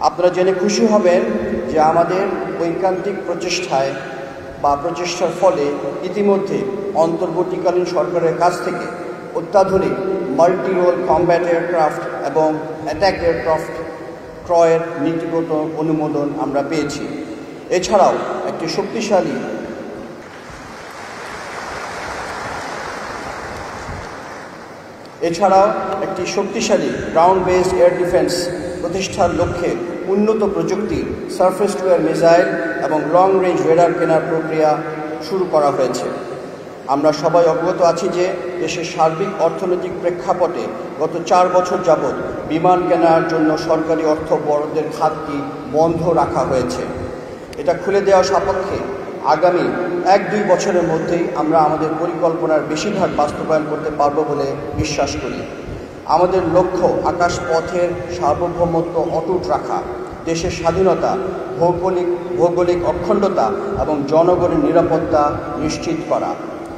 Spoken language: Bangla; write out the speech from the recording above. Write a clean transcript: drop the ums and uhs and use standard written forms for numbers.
আপনারা জেনে খুশি হবেন যে আমাদের ঐকান্তিক প্রচেষ্টার ফলে ইতিমধ্যে অন্তর্বর্তীকালীন সরকারের কাছ থেকে অত্যাধুনিক মাল্টি রোল কমব্যাট এয়ারক্রাফট এবং অ্যাটাক এয়ারক্রাফট ক্রয়ের নীতিগত অনুমোদন আমরা পেয়েছি। এছাড়াও একটি শক্তিশালী গ্রাউন্ড বেসড এয়ার ডিফেন্স প্রতিষ্ঠার লক্ষ্যে উন্নত প্রযুক্তির সারফেস টু এয়ার মিসাইল এবং লং রেঞ্জ রেডার কেনার প্রক্রিয়া শুরু করা হয়েছে। আমরা সবাই অবগত আছি যে দেশের সার্বিক অর্থনৈতিক প্রেক্ষাপটে গত 4 বছর যাবৎ বিমান কেনার জন্য সরকারি অর্থ বরাদ্দের খাতটি বন্ধ রাখা হয়েছে। এটা খুলে দেওয়া সাপেক্ষে আগামী 1-2 বছরের মধ্যেই আমরা আমাদের পরিকল্পনার বেশিরভাগ বাস্তবায়ন করতে পারব বলে বিশ্বাস করি। আমাদের লক্ষ্য আকাশপথের সার্বভৌমত্ব অটুট রাখা, দেশের স্বাধীনতা, ভৌগোলিক অখণ্ডতা এবং জনগণের নিরাপত্তা নিশ্চিত করা।